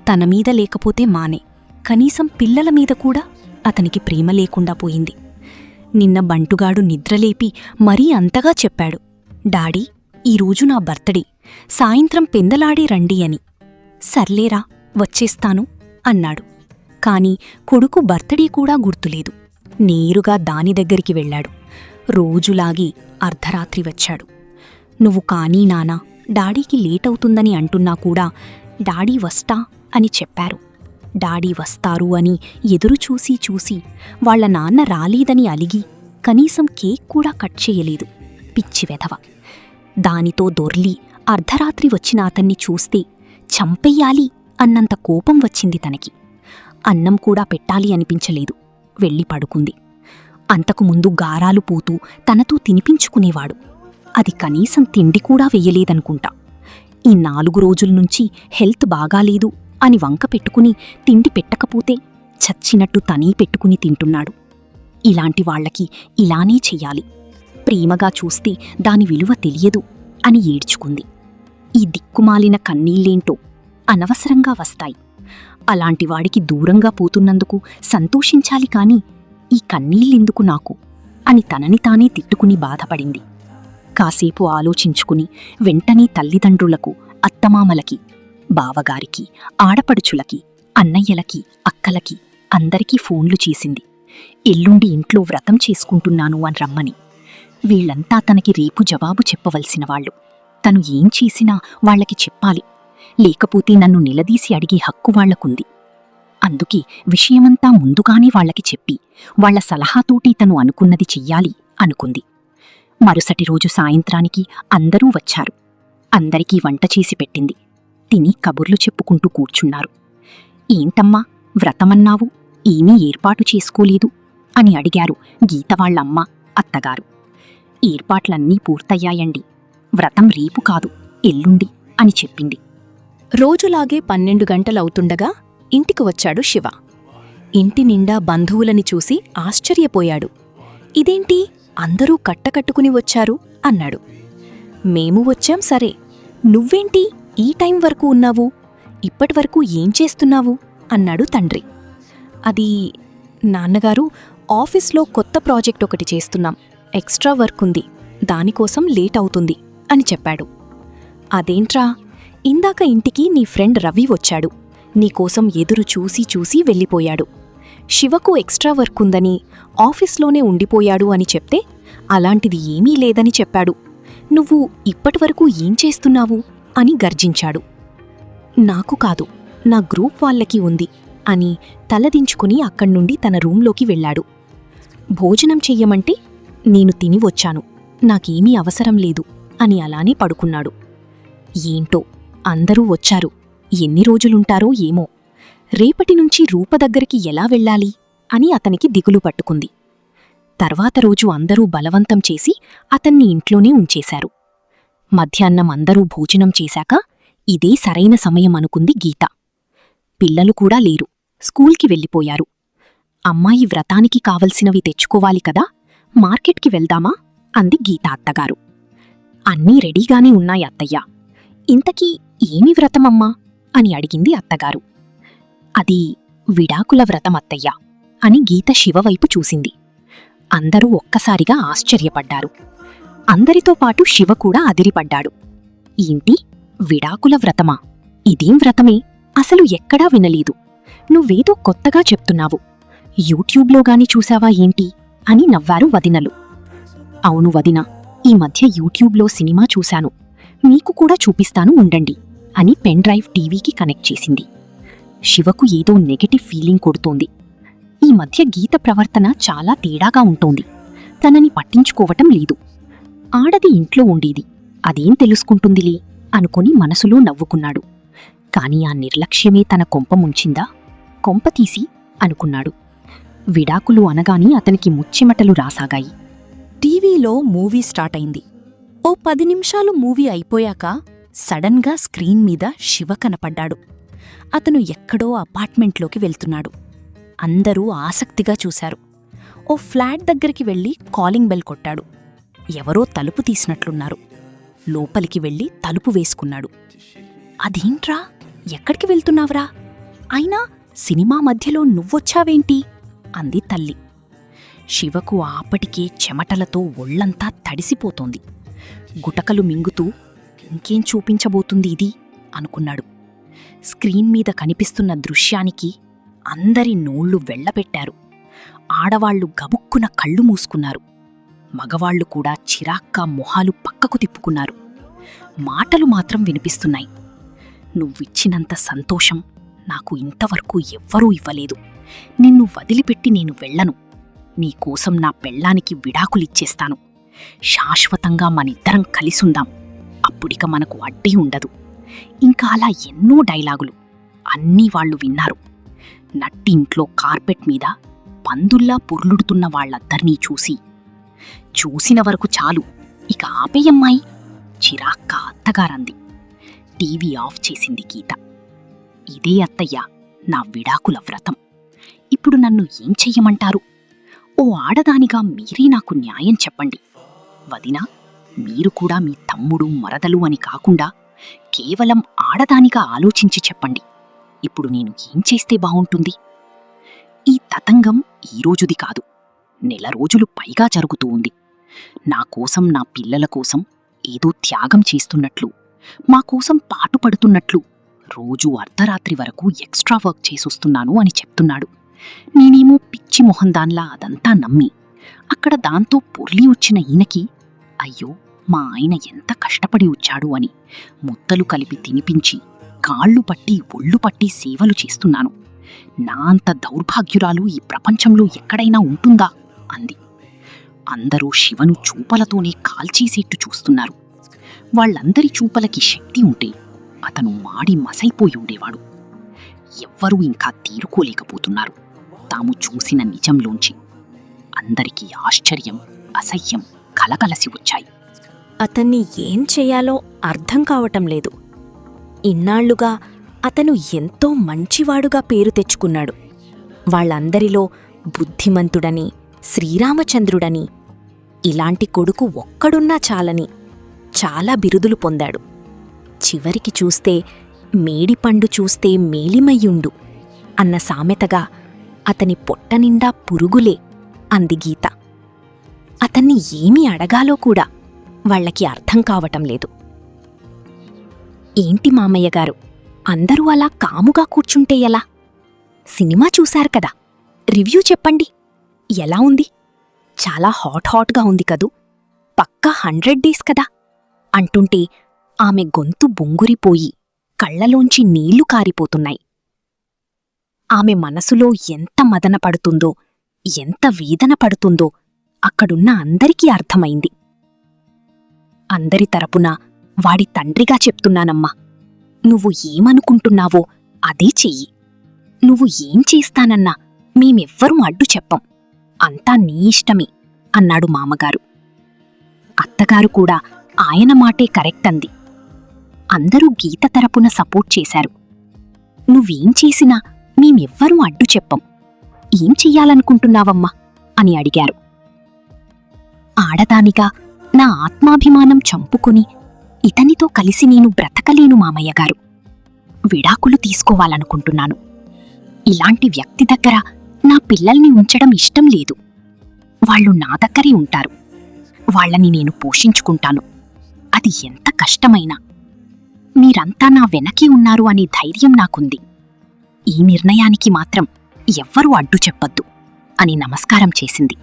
తన మీద లేకపోతే మానే, కనీసం పిల్లల మీద కూడా అతనికి ప్రేమ లేకుండా పోయింది. నిన్న బంటుగాడు నిద్రలేపి మరీ అంతగా చెప్పాడు, డాడీ, ఈరోజు నా బర్త్డే, సాయంత్రం పెందలాడే రండి అని. సర్లేరా, వచ్చేస్తాను అన్నాడు. కాని కొడుకు బర్త్డే కూడా గుర్తులేదు. నేరుగా దాని దగ్గరికి వెళ్ళాడు. రోజులాగి అర్ధరాత్రి వచ్చాడు. నువ్వు కానీ నానా, డాడీకి లేటవుతుందని అంటున్నా కూడా డాడీ వస్తా అని చెప్పారు. డాడీ వస్తారు అని ఎదురుచూసి చూసి వాళ్ల నాన్న రాలేదని అలిగి కనీసం కేక్ కూడా కట్ చేయలేదు. పిచ్చి వెధవ. దానితో దొర్లి అర్ధరాత్రి వచ్చిన అతన్ని చూస్తే చంపెయ్యాలి అన్నంత కోపం వచ్చింది తనకి. అన్నం కూడా పెట్టాలి అనిపించలేదు. వెళ్ళి పడుకుంది. అంతకుముందు గారాలు పోతూ తనతో తినిపించుకునేవాడు. అది కనీసం తిండి కూడా వెయ్యలేదనుకుంటా. ఈ 4 రోజుల్నుంచి హెల్త్ బాగాలేదు అని వంక పెట్టుకుని తిండి పెట్టకపోతే చచ్చినట్టు తనీ పెట్టుకుని తింటున్నాడు. ఇలాంటి వాళ్లకి ఇలానే చెయ్యాలి. ప్రేమగా చూస్తే దాని విలువ తెలియదు అని ఏడ్చుకుంది. ఈ దిక్కుమాలిన కన్నీళ్ళేంటో అనవసరంగా వస్తాయి. అలాంటివాడికి దూరంగా పోతున్నందుకు సంతోషించాలి కాని ఈ కన్నీళ్ళెందుకు నాకు అని తనని తానే తిట్టుకుని బాధపడింది. కాసేపు ఆలోచించుకుని వెంటనే తల్లిదండ్రులకు, అత్తమామలకి, బావగారికి, ఆడపడుచులకి, అన్నయ్యలకి, అక్కలకి అందరికీ ఫోన్లు చేసింది. ఎల్లుండి ఇంట్లో వ్రతం చేసుకుంటున్నాను అని రమ్మని. వీళ్లంతా తనకి రేపు జవాబు చెప్పవలసినవాళ్లు. తను ఏం చేసినా వాళ్లకి చెప్పాలి. లేకపోతే నన్ను నిలదీసి అడిగే హక్కు వాళ్లకుంది. అందుకే విషయమంతా ముందుగానే వాళ్లకి చెప్పి వాళ్ల సలహాతోటి తను అనుకున్నది చెయ్యాలి అనుకుంది. మరుసటి రోజు సాయంత్రానికి అందరూ వచ్చారు. అందరికీ వంట చేసి పెట్టింది. తిని కబుర్లు చెప్పుకుంటూ కూర్చున్నారు. ఏంటమ్మా వ్రతమన్నావు, ఏమీ ఏర్పాటు చేసుకోలేదు అని అడిగారు గీతవాళ్లమ్మ, అత్తగారు. ఏర్పాట్లన్నీ పూర్తయ్యాయండి. వ్రతం రేపు కాదు, ఎల్లుండి అని చెప్పింది. రోజులాగే 12 గంటలవుతుండగా ఇంటికి వచ్చాడు శివ. ఇంటి నిండా బంధువులని చూసి ఆశ్చర్యపోయాడు. ఇదేంటి అందరూ కట్టకట్టుకుని వచ్చారు అన్నాడు. మేము వచ్చాం సరే, నువ్వేంటి ఈ టైం వరకు ఉన్నావు? ఇప్పటివరకు ఏం చేస్తున్నావు అన్నాడు తండ్రి. అది నాన్నగారు, ఆఫీస్లో కొత్త ప్రాజెక్ట్ ఒకటి చేస్తున్నాం, ఎక్స్ట్రా వర్క్ ఉంది, దానికోసం లేట్ అవుతుంది అని చెప్పాడు. అదేంట్రా, ఇందాక ఇంటికి నీ ఫ్రెండ్ రవి వచ్చాడు, నీకోసం ఎదురు చూసి చూసి వెళ్ళిపోయాడు. శివకు ఎక్స్ట్రా వర్క్ ఉందని ఆఫీస్లోనే ఉండిపోయాడు అని చెప్తే అలాంటిది ఏమీ లేదని చెప్పాడు. నువ్వు ఇప్పటివరకు ఏం చేస్తున్నావు అని గర్జించాడు. నాకు కాదు, నా గ్రూప్ వాళ్ళకి ఉంది అని తలదించుకుని అక్కడ్నుండి తన రూంలోకి వెళ్ళాడు. భోజనం చెయ్యమంటే నేను తిని వచ్చాను, నాకేమీ అవసరం లేదు అని అలానే పడుకున్నాడు. ఏంటో అందరూ వచ్చారు, ఎన్ని రోజులుంటారో ఏమో, రేపటినుంచి రూప దగ్గరికి ఎలా వెళ్ళాలి అని అతనికి దిగులు పట్టుకుంది. తర్వాత రోజు అందరూ బలవంతం చేసి అతన్ని ఇంట్లోనే ఉంచేశారు. మధ్యాహ్నం అందరూ భోజనం చేశాక ఇదే సరైన సమయం అనుకుంది గీత. పిల్లలు కూడా లేరు, స్కూల్కి వెళ్ళిపోయారు. అమ్మాయి వ్రతానికి కావలసినవి తెచ్చుకోవాలి కదా, మార్కెట్కి వెళ్దామా అంది గీత అత్తగారు. అన్నీ రెడీగానే ఉన్నాయి అత్తయ్యా, ఇంతకీ ఏమి వ్రతమమ్మా అని అడిగింది అత్తగారు. అది విడాకుల వ్రతం అత్తయ్యా అని గీత శివవైపు చూసింది. అందరూ ఒక్కసారిగా ఆశ్చర్యపడ్డారు. అందరితో పాటు శివ కూడా అదిరిపడ్డాడు. ఏంటి విడాకుల వ్రతమా? ఇదేం వ్రతమే, అసలు ఎక్కడా వినలేదు. నువ్వేదో కొత్తగా చెప్తున్నావు, యూట్యూబ్లోగాని చూశావా ఏంటి అని నవ్వారు వదినలు. అవును వదినా, ఈ మధ్య యూట్యూబ్లో సినిమా చూశాను, మీకు కూడా చూపిస్తాను ఉండండి అని పెన్ డ్రైవ్ టీవీకి కనెక్ట్ చేసింది. శివకు ఏదో నెగటివ్ ఫీలింగ్ కొడుతోంది. ఈ మధ్య గీత ప్రవర్తన చాలా తేడాగా ఉంటోంది, తనని పట్టించుకోవటం లేదు. ఆడది ఇంట్లో ఉండేది, అదేం తెలుసుకుంటుందిలే అనుకుని మనసులో నవ్వుకున్నాడు. కాని ఆ నిర్లక్ష్యమే తన కొంప ముంచిందా? కొంపతీసి అనుకున్నాడు. విడాకులు అనగాని అతనికి ముచ్చెమటలు రాసాగాయి. టీవీలో మూవీ స్టార్ట్ అయింది. ఓ 10 నిమిషాలు మూవీ అయిపోయాక సడన్గా స్క్రీన్ మీద శివ కనపడ్డాడు. అతను ఎక్కడో అపార్ట్మెంట్లోకి వెళ్తున్నాడు. అందరూ ఆసక్తిగా చూశారు. ఓ ఫ్లాట్ దగ్గరికి వెళ్లి కాలింగ్ బెల్ కొట్టాడు. ఎవరో తలుపు తీసినట్లున్నారు. లోపలికి వెళ్లి తలుపు వేసుకున్నాడు. అదేంట్రా, ఎక్కడికి వెళ్తున్నావ్రా? అయినా సినిమా మధ్యలో నువ్వొచ్చావేంటి అంది తల్లి. శివకు ఆపటికే చెమటలతో ఒళ్లంతా తడిసిపోతోంది. గుటకలు మింగుతూ ఇంకేం చూపించబోతుంది ఇది అనుకున్నాడు. స్క్రీన్ మీద కనిపిస్తున్న దృశ్యానికి అందరి నోళ్లు వెళ్లపెట్టారు. ఆడవాళ్లు గబుక్కున కళ్ళు మూసుకున్నారు. మగవాళ్లు కూడా చిరాక్కా మొహాలు పక్కకు తిప్పుకున్నారు. మాటలు మాత్రం వినిపిస్తున్నాయి. నువ్విచ్చినంత సంతోషం నాకు ఇంతవరకు ఎవ్వరూ ఇవ్వలేదు. నిన్ను వదిలిపెట్టి నేను వెళ్లను. నీకోసం నా పెళ్ళానికి విడాకులిచ్చేస్తాను. శాశ్వతంగా మనిద్దరం కలిసుందాం. అప్పుడిక మనకు అడ్డీ ఉండదు. ఇంకా అలా ఎన్నో డైలాగులు. అన్నీ వాళ్లు విన్నారు. నట్టింట్లో కార్పెట్ మీద పందుల్లా పొర్లుడుతున్న వాళ్ళద్దర్నీ చూసిన వరకు చాలు, ఇక ఆపేయమ్మాయి, చిరాక్క అత్తగారంది. టీవీ ఆఫ్ చేసింది గీత. ఇదే అత్తయ్య నా విడాకుల వ్రతం. ఇప్పుడు నన్ను ఏం చెయ్యమంటారు? ఓ ఆడదానిగా మీరే నాకు న్యాయం చెప్పండి. వదినా, మీరు కూడా మీ తమ్ముడు మరదలు అని కాకుండా కేవలం ఆడదానిగా ఆలోచించి చెప్పండి. ఇప్పుడు నేను ఏం చేస్తే బావుంటుంది? ఈ తతంగం ఈరోజుది కాదు, నెల రోజులు పైగా జరుగుతూ ఉంది. నా కోసం, నా పిల్లల కోసం ఏదో త్యాగం చేస్తున్నట్లు, మా కోసం పాటుపడుతున్నట్లు రోజూ అర్ధరాత్రి వరకు ఎక్స్ట్రా వర్క్ చేసొస్తున్నాను అని చెప్తున్నాడు. నేనేమో పిచ్చి మొహందాన్లా అదంతా నమ్మి అక్కడ దాంతో పొర్లి వచ్చిన ఈయనకి అయ్యో మా ఆయన ఎంత కష్టపడి వచ్చాడు అని ముద్దలు కలిపి తినిపించి కాళ్ళు పట్టి ఒళ్ళు పట్టి సేవలు చేస్తున్నాను. నా అంత దౌర్భాగ్యురాలు ఈ ప్రపంచంలో ఎక్కడైనా ఉంటుందా అంది. అందరూ శివను చూపలతోనే కాల్చేసేట్టు చూస్తున్నారు. వాళ్ళందరి చూపలకి శక్తి ఉంటే అతను మాడి మసైపోయి ఉండేవాడు. ఎవ్వరూ ఇంకా తీరుకోలేకపోతున్నారు తాము చూసిన నిజంలోంచి. అందరికీ ఆశ్చర్యం, అసహ్యం కలగలసి వచ్చాయి. అతన్ని ఏం చెయ్యాలో అర్థం కావటం లేదు. ఇన్నాళ్లుగా అతను ఎంతో మంచివాడుగా పేరు తెచ్చుకున్నాడు. వాళ్ళందరిలో బుద్ధిమంతుడని, శ్రీరామచంద్రుడని, ఇలాంటి కొడుకు ఒక్కడున్నా చాలని చాలా బిరుదులు పొందాడు. చివరికి చూస్తే మేడిపండు చూస్తే మేలిమయ్యుండు అన్న సామెతగా అతని పొట్టనిండా పురుగులే అంది గీత. అతన్ని ఏమి అడగాలో కూడా వాళ్లకి అర్థం కావటం లేదు. ఏంటి మామయ్యగారు, అందరూ అలా కాముగా కూర్చుంటే ఎలా? సినిమా చూశారు కదా, రివ్యూ చెప్పండి. ఎలా ఉంది? చాలా హాట్గా ఉంది కదూ, పక్కా 100 డేస్ కదా అంటుంటే ఆమె గొంతు బొంగురిపోయి కళ్లలోంచి నీళ్లు కారిపోతున్నాయి. ఆమె మనసులో ఎంత మదన పడుతుందో, ఎంత వేదన పడుతుందో అక్కడున్న అందరికీ అర్థమైంది. అందరి తరపున వాడి తండ్రిగా చెప్తున్నానమ్మా, నువ్వు ఏమనుకుంటున్నావో అదే చెయ్యి. నువ్వు ఏం చేస్తానన్నా మేమెవ్వరూ అడ్డు చెప్పం, అంతా నీ ఇష్టమే అన్నాడు మామగారు. అత్తగారు కూడా ఆయన మాటే కరెక్ట్ అంది. అందరూ గీత తరపున సపోర్ట్ చేశారు. నువ్వేం చేసినా మేమెవ్వరూ అడ్డు చెప్పం, ఏం చెయ్యాలనుకుంటున్నావమ్మా అని అడిగారు. ఆడదానిగా నా ఆత్మాభిమానం చంపుకుని ఇతనితో కలిసి నేను బ్రతకలేను మామయ్యగారు. విడాకులు తీసుకోవాలనుకుంటున్నాను. ఇలాంటి వ్యక్తి దగ్గర నా పిల్లల్ని ఉంచడం ఇష్టం లేదు. వాళ్ళు నా దగ్గరే ఉంటారు. వాళ్ళని నేను పోషించుకుంటాను. అది ఎంత కష్టమైనా. మీరంతా నా వెనకే ఉన్నారు అనే ధైర్యం నాకుంది. ఈ నిర్ణయానికి మాత్రం ఎవ్వరూ అడ్డు చెప్పొద్దు అని నమస్కారం చేసింది.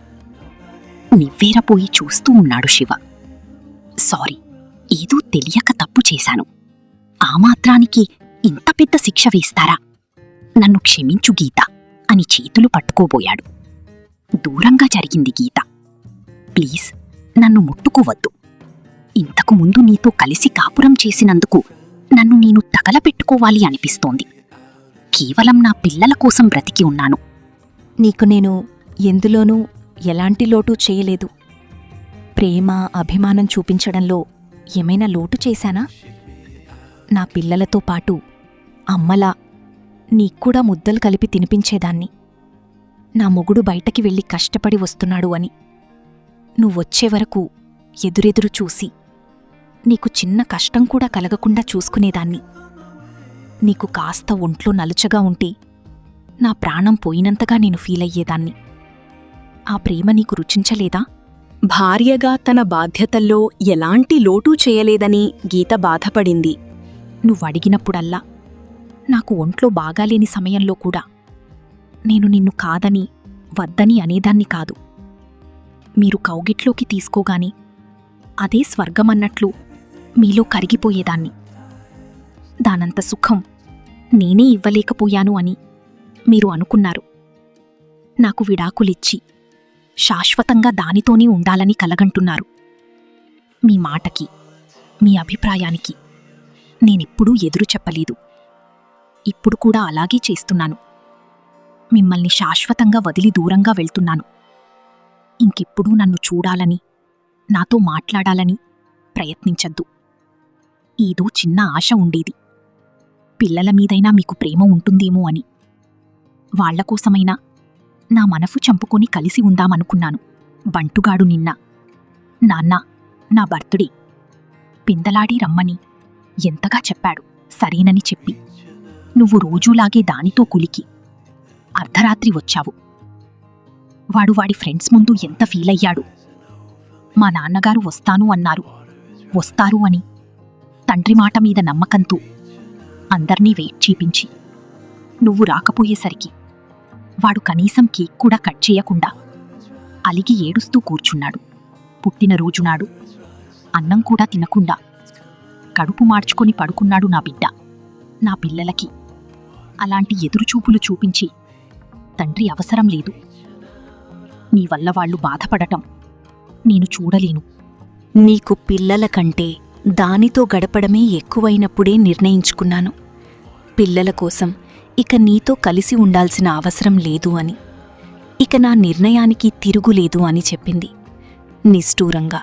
నివ్వేరపోయి చూస్తూ ఉన్నాడు శివ. సారీ, ఏదో తెలియక తప్పు చేశాను. ఆ మాత్రానికి ఇంత పెద్ద శిక్ష వేస్తారా? నన్ను క్షమించు గీత అని చేతులు పట్టుకోబోయాడు. దూరంగా జరిగింది గీత. ప్లీజ్, నన్ను ముట్టుకోవద్దు. ఇంతకు ముందు నీతో కలిసి కాపురం చేసినందుకు నన్ను నేను తగలపెట్టుకోవాలి అనిపిస్తోంది. కేవలం నా పిల్లల కోసం బ్రతికి ఉన్నాను. నీకు నేను ఎందులోనూ ఎలాంటి లోటు చేయలేదు. ప్రేమ, అభిమానం చూపించడంలో ఏమైనా లోటు చేశానా? నా పిల్లలతో పాటు అమ్మలా నీక్కూడా ముద్దలు కలిపి తినిపించేదాన్ని. నా మొగుడు బయటకి వెళ్ళి కష్టపడి వస్తున్నాడు అని నువ్వొచ్చే వరకు ఎదురెదురు చూసి నీకు చిన్న కష్టం కూడా కలగకుండా చూసుకునేదాన్ని. నీకు కాస్త ఒంట్లో నలుచగా ఉంటే నా ప్రాణం పోయినంతగా నేను ఫీలయ్యేదాన్ని. ఆ ప్రేమ నీకు రుచించలేదా? భార్యగా తన బాధ్యతల్లో ఎలాంటి లోటూ చేయలేదని గీత బాధపడింది. నువ్వడిగినప్పుడల్లా, నాకు ఒంట్లో బాగాలేని సమయంలో కూడా నేను నిన్ను కాదని, వద్దని అనేదాన్ని కాదు. మీరు కౌగిట్లోకి తీసుకోగాని అదే స్వర్గమన్నట్లు మీలో కరిగిపోయేదాన్ని. దానంత సుఖం నేనే ఇవ్వలేకపోయాను అని మీరు అనుకున్నారు. నాకు విడాకులిచ్చి శాశ్వతంగా దానితోనే ఉండాలని కలగంటున్నారు. మీ మాటకి, మీ అభిప్రాయానికి నేనెప్పుడూ ఎదురు చెప్పలేదు. ఇప్పుడు కూడా అలాగే చేస్తున్నాను. మిమ్మల్ని శాశ్వతంగా వదిలి దూరంగా వెళ్తున్నాను. ఇంకెప్పుడూ నన్ను చూడాలని, నాతో మాట్లాడాలని ప్రయత్నించద్దు. ఏదో చిన్న ఆశ ఉండేది, పిల్లల మీదైనా మీకు ప్రేమ ఉంటుందేమో అని. వాళ్లకోసమైనా నా మనసు చంపుకొని కలిసి ఉందామనుకున్నాను. బంటుగాడు నిన్న, నాన్నా, నా బర్త్డే పిందలాడి రమ్మని ఎంతగా చెప్పాడు. సరేనని చెప్పి నువ్వు రోజూలాగే దానితో కులికి అర్ధరాత్రి వచ్చావు. వాడు వాడి ఫ్రెండ్స్ ముందు ఎంత ఫీలయ్యాడు. మా నాన్నగారు వస్తాను అన్నారు, వస్తారు అని తండ్రి మాట మీద నమ్మకంతో అందర్నీ వెయిట్ చేపించి నువ్వు రాకపోయేసరికి వాడు కనీసం కేక్ కూడా కట్ చేయకుండా అలిగి ఏడుస్తూ కూర్చున్నాడు. పుట్టినరోజునాడు అన్నం కూడా తినకుండా కడుపు మార్చుకొని పడుకున్నాడు నా బిడ్డ. నా పిల్లలకి అలాంటి ఎదురుచూపులు చూపించి తండ్రి అవసరం లేదు. నీ వల్ల వాళ్ళు బాధపడటం నేను చూడలేను. నీకు పిల్లల కంటే దానితో గడపడమే ఎక్కువైనప్పుడే నిర్ణయించుకున్నాను. పిల్లల కోసం ఇక నీతో కలిసి ఉండాల్సిన అవసరం లేదు అని, ఇక నా నిర్ణయానికి తిరుగులేదు అని చెప్పింది నిష్ఠూరంగా.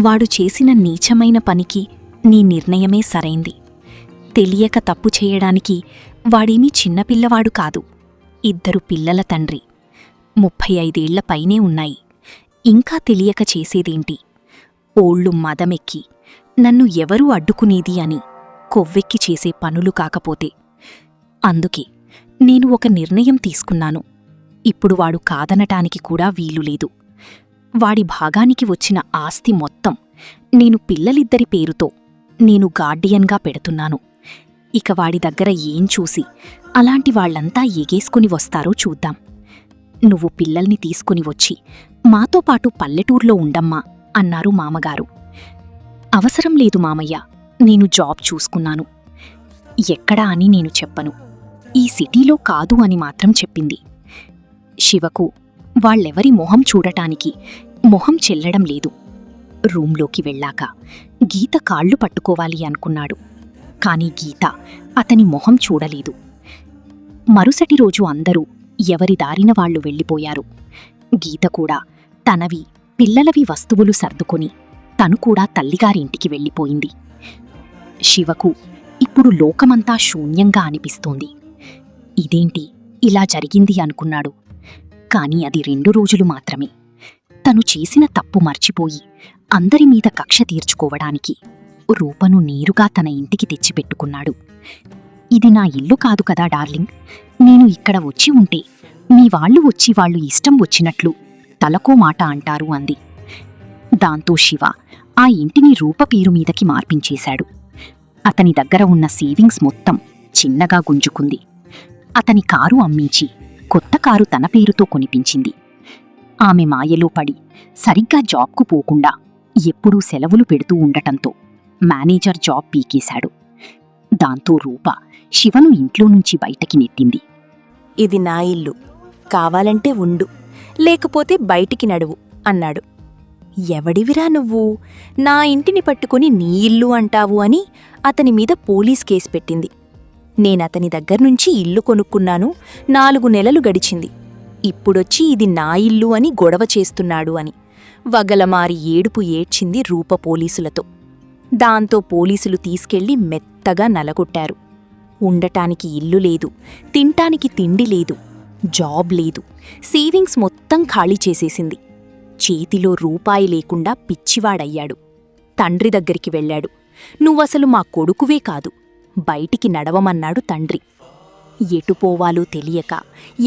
వాడు చేసిన నీచమైన పనికి నీ నిర్ణయమే సరైంది. తెలియక తప్పు చేయడానికి వాడేమీ చిన్నపిల్లవాడు కాదు. 2 పిల్లల తండ్రి. 35 ఏళ్ల పైనే ఉన్నాయి. ఇంకా తెలియక చేసేదేంటి? ఓళ్ళు మదమెక్కి నన్ను ఎవరూ అడ్డుకునేది అని కొవ్వెక్కి చేసే పనులు కాకపోతే. అందుకే నేను ఒక నిర్ణయం తీసుకున్నాను. ఇప్పుడు వాడు కాదనటానికి కూడా వీలులేదు. వాడి భాగానికి వచ్చిన ఆస్తి మొత్తం నేను పిల్లలిద్దరి పేరుతో నేను గార్డియన్గా పెడుతున్నాను. ఇక వాడి దగ్గర ఏం చూసి అలాంటి వాళ్లంతా ఎగేసుకుని వస్తారో చూద్దాం. నువ్వు పిల్లల్ని తీసుకుని వచ్చి మాతో పాటు పల్లెటూర్లో ఉండమ్మా అన్నారు మామగారు. అవసరం లేదు మామయ్య, నేను జాబ్ చూసుకున్నాను. ఎక్కడా అని నేను చెప్పను, ఈ సిటీలో కాదు అని మాత్రం చెప్పింది. శివకు వాళ్ళెవరి మొహం చూడటానికి మొహం చెల్లడం లేదు. రూంలోకి వెళ్ళాక గీత కాళ్ళు పట్టుకోవాలి అనుకున్నాడు. కాని గీత అతని మొహం చూడలేదు. మరుసటి రోజు అందరూ ఎవరి దారిన వాళ్లు వెళ్ళిపోయారు. గీత కూడా తనవి పిల్లలవి వస్తువులు సర్దుకొని తను కూడా తల్లిగారింటికి వెళ్ళిపోయింది. శివకు ఇప్పుడు లోకమంతా శూన్యంగా అనిపిస్తోంది. ఇదేంటి ఇలా జరిగింది అనుకున్నాడు. కాని అది 2 రోజులు మాత్రమే. తను చేసిన తప్పు మర్చిపోయి అందరిమీద కక్ష తీర్చుకోవడానికి రూపను నేరుగా తన ఇంటికి తెచ్చిపెట్టుకున్నాడు. ఇది నా ఇల్లు కాదు కదా డార్లింగ్, నేను ఇక్కడ వచ్చి ఉంటే మీ వాళ్ళు వచ్చి వాళ్ళు ఇష్టం వచ్చినట్లు తలకో మాట అంటారు అంది. దాంతో శివ ఆ ఇంటిని రూప పేరు మీదకి మార్పించేశాడు. అతని దగ్గర ఉన్న సేవింగ్స్ మొత్తం చిన్నగా గుంజుకుంది. అతని కారు అమ్మించి కొత్త కారు తన పేరుతో కొనిపించింది. ఆమె మాయలో పడి సరిగ్గా జాబ్కు పోకుండా ఎప్పుడూ సెలవులు పెడుతూ ఉండటంతో మేనేజర్ జాబ్ పీకేశాడు. దాంతో రూప శివను ఇంట్లో నుంచి బయటకి నెట్టింది. ఇది నా ఇల్లు, కావాలంటే ఉండు, లేకపోతే బయటికి నడువు అన్నాడు. ఎవడివిరా నువ్వు, నా ఇంటిని పట్టుకుని నీ ఇల్లు అంటావు అని అతని మీద పోలీస్ కేసు పెట్టింది. నేనతని దగ్గర్నుంచి ఇల్లు కొనుక్కున్నాను, 4 నెలలు గడిచింది. ఇప్పుడొచ్చి ఇది నా ఇల్లు అని గొడవ చేస్తున్నాడు అని వగలమారి ఏడుపు ఏడ్చింది రూప పోలీసులతో. దాంతో పోలీసులు తీసుకెళ్లి మెత్తగా నలగొట్టారు. ఉండటానికి ఇల్లు లేదు, తింటానికి తిండి లేదు, జాబ్ లేదు, సేవింగ్స్ మొత్తం ఖాళీ చేసేసింది. చేతిలో రూపాయి లేకుండా పిచ్చివాడయ్యాడు. తండ్రి దగ్గరికి వెళ్ళాడు. నువ్వసలు మా కొడుకువే కాదు, బయటికి నడవమన్నాడు తండ్రి. ఎటుపోవాలో తెలియక,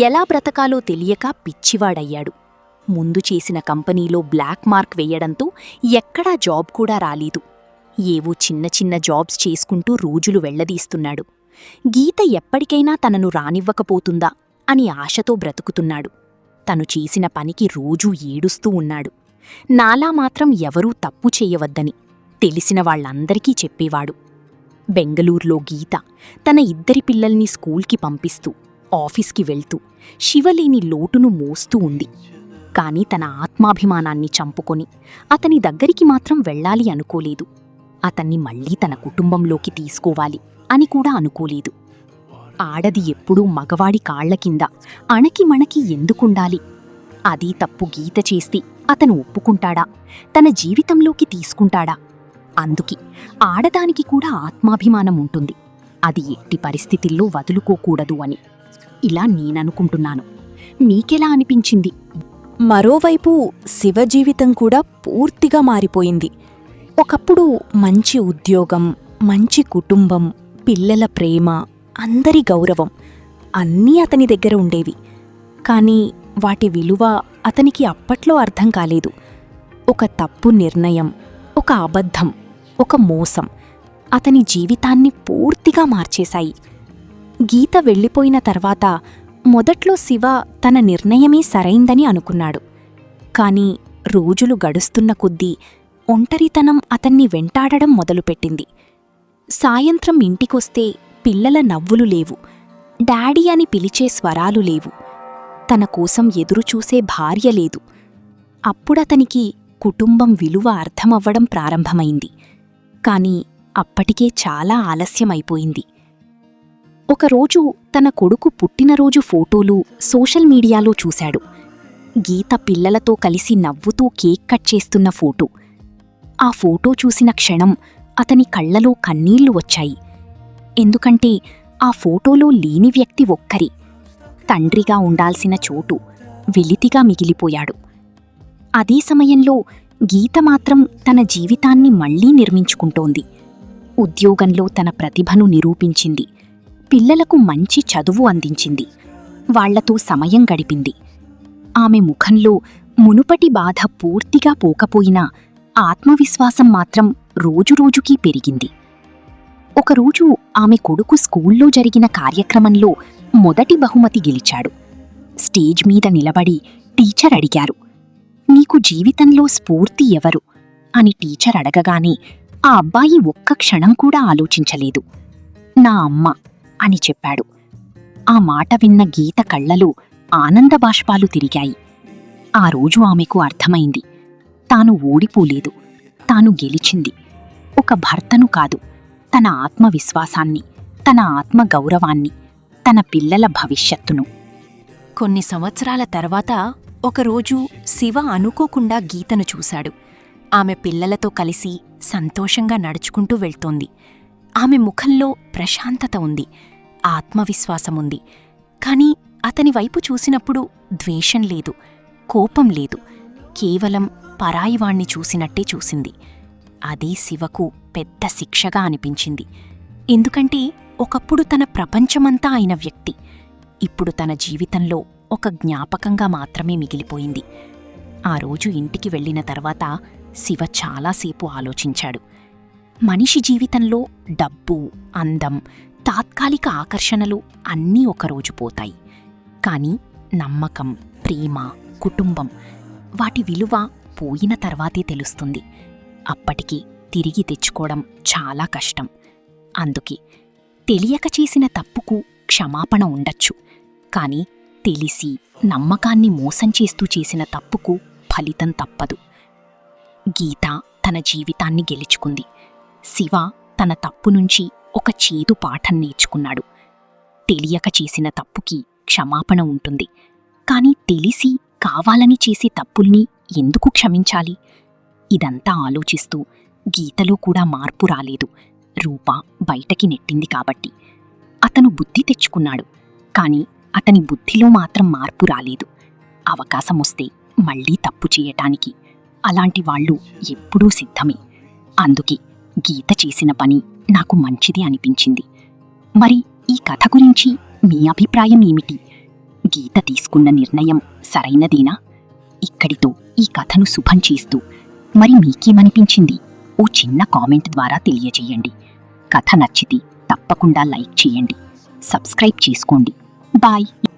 ఎలా బ్రతకాలో తెలియక పిచ్చివాడయ్యాడు. ముందు చేసిన కంపెనీలో బ్లాక్ మార్క్ వెయ్యడంతో ఎక్కడా జాబ్ కూడా రాలేదు. ఏవో చిన్న చిన్న జాబ్స్ చేసుకుంటూ రోజులు వెళ్లదీస్తున్నాడు. గీత ఎప్పటికైనా తనను రానివ్వకపోతుందా అని ఆశతో బ్రతుకుతున్నాడు. తను చేసిన పనికి రోజూ ఏడుస్తూ ఉన్నాడు. నాలా మాత్రం ఎవరూ తప్పు చెయ్యవద్దని తెలిసిన వాళ్లందరికీ చెప్పేవాడు. బెంగళూరులో గీత తన 2 పిల్లల్ని స్కూల్కి పంపిస్తూ, ఆఫీస్కి వెళ్తూ శివలేని లోటును మోస్తూ ఉంది. కాని తన ఆత్మాభిమానాన్ని చంపుకొని అతని దగ్గరికి మాత్రం వెళ్ళాలి అనుకోలేదు. అతన్ని మళ్లీ తన కుటుంబంలోకి తీసుకోవాలి అని కూడా అనుకోలేదు. ఆడది ఎప్పుడూ మగవాడి కాళ్ల కింద అణకిమణకి ఎందుకుండాలి? అదీ తప్పు గీత చేస్తే అతను ఒప్పుకుంటాడా? తన జీవితంలోకి తీసుకుంటాడా? అందుకి ఆడదానికి కూడా ఆత్మాభిమానం ఉంటుంది. అది ఎట్టి పరిస్థితుల్లో వదులుకోకూడదు అని ఇలా నేననుకుంటున్నాను. మీకెలా అనిపించింది? మరోవైపు శివ జీవితం కూడా పూర్తిగా మారిపోయింది. ఒకప్పుడు మంచి ఉద్యోగం, మంచి కుటుంబం, పిల్లల ప్రేమ, అందరి గౌరవం అన్నీ అతని దగ్గర ఉండేవి. కానీ వాటి విలువ అతనికి అప్పట్లో అర్థం కాలేదు. ఒక తప్పు నిర్ణయం, ఒక అబద్ధం, ఒక మోసం అతని జీవితాన్ని పూర్తిగా మార్చేశాయి. గీత వెళ్ళిపోయిన తర్వాత మొదట్లో శివ తన నిర్ణయమే సరైందని అనుకున్నాడు. కాని రోజులు గడుస్తున్న కొద్దీ ఒంటరితనం అతన్ని వెంటాడడం మొదలుపెట్టింది. సాయంత్రం ఇంటికొస్తే పిల్లల నవ్వులు లేవు, డాడీ అని పిలిచే స్వరాలు లేవు, తన కోసం ఎదురుచూసే భార్య లేదు. అప్పుడతనికి కుటుంబం విలువ అర్థమవ్వడం ప్రారంభమైంది. కాని అప్పటికే చాలా ఆలస్యమైపోయింది. ఒకరోజు తన కొడుకు పుట్టినరోజు ఫోటోలు సోషల్ మీడియాలో చూశాడు. గీత పిల్లలతో కలిసి నవ్వుతూ కేక్ కట్ చేస్తున్న ఫోటో. ఆ ఫోటో చూసిన క్షణం అతని కళ్లలో కన్నీళ్లు వచ్చాయి. ఎందుకంటే ఆ ఫోటోలో లేని వ్యక్తి ఒక్కరి, తండ్రిగా ఉండాల్సిన చోటు వెలితిగా మిగిలిపోయాడు. అదే సమయంలో గీత మాత్రం తన జీవితాన్ని మళ్లీ నిర్మించుకుంటోంది. ఉద్యోగంలో తన ప్రతిభను నిరూపించింది, పిల్లలకు మంచి చదువు అందించింది, వాళ్లతో సమయం గడిపింది. ఆమె ముఖంలో మునుపటి బాధ పూర్తిగా పోకపోయినా ఆత్మవిశ్వాసం మాత్రం రోజురోజుకీ పెరిగింది. ఒకరోజు ఆమె కొడుకు స్కూల్లో జరిగిన కార్యక్రమంలో మొదటి బహుమతి గెలిచాడు. స్టేజ్ మీద నిలబడి టీచర్ అడిగారు, "నీకు జీవితంలో స్ఫూర్తి ఎవరు?" అని టీచర్ అడగగానే ఆ అబ్బాయి ఒక్క క్షణం కూడా ఆలోచించలేదు. "నా అమ్మ" అని చెప్పాడు. ఆ మాట విన్న గీత కళ్లలో ఆనందబాష్పాలు తిరిగాయి. ఆ రోజు ఆమెకు అర్థమైంది, తాను ఓడిపోలేదు, తాను గెలిచింది. ఒక భర్తను కాదు, తన ఆత్మవిశ్వాసాన్ని, తన ఆత్మగౌరవాన్ని, తన పిల్లల భవిష్యత్తును. కొన్ని సంవత్సరాల తర్వాత ఒకరోజు శివ అనుకోకుండా గీతను చూశాడు. ఆమె పిల్లలతో కలిసి సంతోషంగా నడుచుకుంటూ వెళ్తోంది. ఆమె ముఖంలో ప్రశాంతత ఉంది, ఆత్మవిశ్వాసముంది. కాని అతని వైపు చూసినప్పుడు ద్వేషం లేదు, కోపం లేదు, కేవలం పరాయివాణ్ణి చూసినట్టే చూసింది. అదే శివకు పెద్ద శిక్షగా అనిపించింది. ఎందుకంటే ఒకప్పుడు తన ప్రపంచమంతా అయిన వ్యక్తి ఇప్పుడు తన జీవితంలో ఒక జ్ఞాపకంగా మాత్రమే మిగిలిపోయింది. ఆ రోజు ఇంటికి వెళ్లిన తర్వాత శివ చాలాసేపు ఆలోచించాడు. మనిషి జీవితంలో డబ్బు, అందం, తాత్కాలిక ఆకర్షణలు అన్నీ ఒకరోజు పోతాయి. కాని నమ్మకం, ప్రేమ, కుటుంబం వాటి విలువ పోయిన తర్వాతే తెలుస్తుంది. అప్పటికి తిరిగి తెచ్చుకోవడం చాలా కష్టం. అందుకే తెలియక చేసిన తప్పుకు క్షమాపణ ఉండొచ్చు, కాని తెలిసి నమ్మకాన్ని మోసం చేస్తూ చేసిన తప్పుకు ఫలితం తప్పదు. గీత తన జీవితాన్ని గెలుచుకుంది. శివ తన తప్పు నుంచి ఒక చేదు పాఠం నేర్చుకున్నాడు. తెలియక చేసిన తప్పుకి క్షమాపణ ఉంటుంది, కాని తెలిసి కావాలని చేసే తప్పుల్ని ఎందుకు క్షమించాలి? ఇదంతా ఆలోచిస్తూ గీతలో కూడా మార్పు రాలేదు. రూప బయటకి నెట్టింది కాబట్టి అతను బుద్ధి తెచ్చుకున్నాడు. కాని అతని బుద్ధిలో మాత్రం మార్పు రాలేదు. అవకాశమొస్తే మళ్లీ తప్పు చేయటానికి అలాంటి వాళ్ళు ఎప్పుడూ సిద్ధమే. అందుకే గీత చేసిన పని నాకు మంచిది అనిపించింది. మరి ఈ కథ గురించి మీ అభిప్రాయం ఏమిటి? గీత తీసుకున్న నిర్ణయం సరైనదేనా? ఇక్కడితో ఈ కథను శుభం చేస్తూ మరి మీకేమనిపించింది ఓ చిన్న కామెంట్ ద్వారా తెలియజేయండి. కథ నచ్చితే తప్పకుండా లైక్ చేయండి, సబ్స్క్రైబ్ చేసుకోండి. బాయ్.